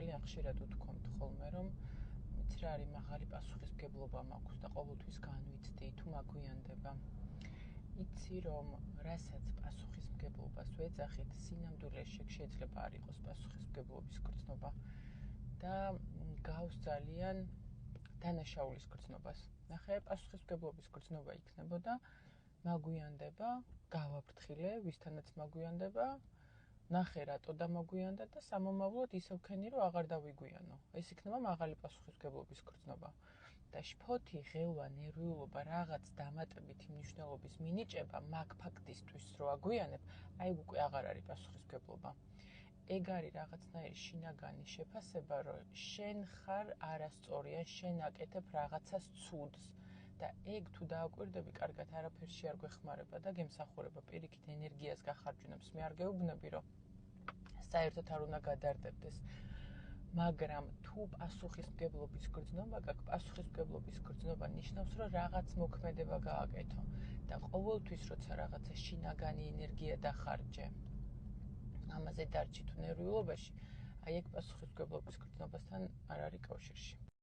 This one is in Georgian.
ძალიან ხშირად ვთქვამთ ხოლმე, რომ იცი რა არის მაღალი პასუხისმგებლობა მაქვს და ყოველთვის განვიცდი თუ მაგვიანდება. იცი რომ რასაც პასუხისმგებლობას ვეძახით, სინამდვილეში შეიძლება არ იყოს პასუხისმგებლობის გრძნობა და გავს ძალიან დანაშაულის გრძნობას. ნახე, პასუხისმგებლობის გრძნობა იქნებოდა მაგვიანდება, გავაფრთხილე, ვისთანაც მაგვიანდება, ნახე რატო დამაგვიანდა და სამომავლოდ ისევ ვქენი, რომ აღარ დავიგვიანო. ეს იქნება მაღალი პასუხისმგებლობის გრძნობა. და შფოთი, ღელვა, ნერვიულობა, რაღაც დამატებითი მნიშვნელობის მინიჭება მაგ ფაქტისთვის, რომ აგვიანებ, აი უკვე აღარ არის პასუხისმგებლობა. ეგ არის რაღაცნაირი შინაგანი შეფასება, რომ შენ ხარ არასწორი, ან შენ აკეთებ რაღაცას ცუდს. და ეგ თუ დააკვირდები, კარგად არაფერში არ გვეხმარება და გემსახურება პირიქით ენერგიას გახარჯუნებს. მე არ გეუბნები, რომ საერთოდ არ უნდა გადარდებდეს. მაგრამ თუ პასუხისმგებლობის გრძნობა გაქვს, პასუხისმგებლობის გრძნობა ნიშნავს, რომ რაღაც მოქმედება გააკეთო და ყოველთვის როცა რაღაცა შინაგანი ენერგია დახარჯე, ამაზე დარჩი თუ ნერვიულობაში, აი ეგ პასუხისმგებლობის გრძნობასთან არ არის კავშირში.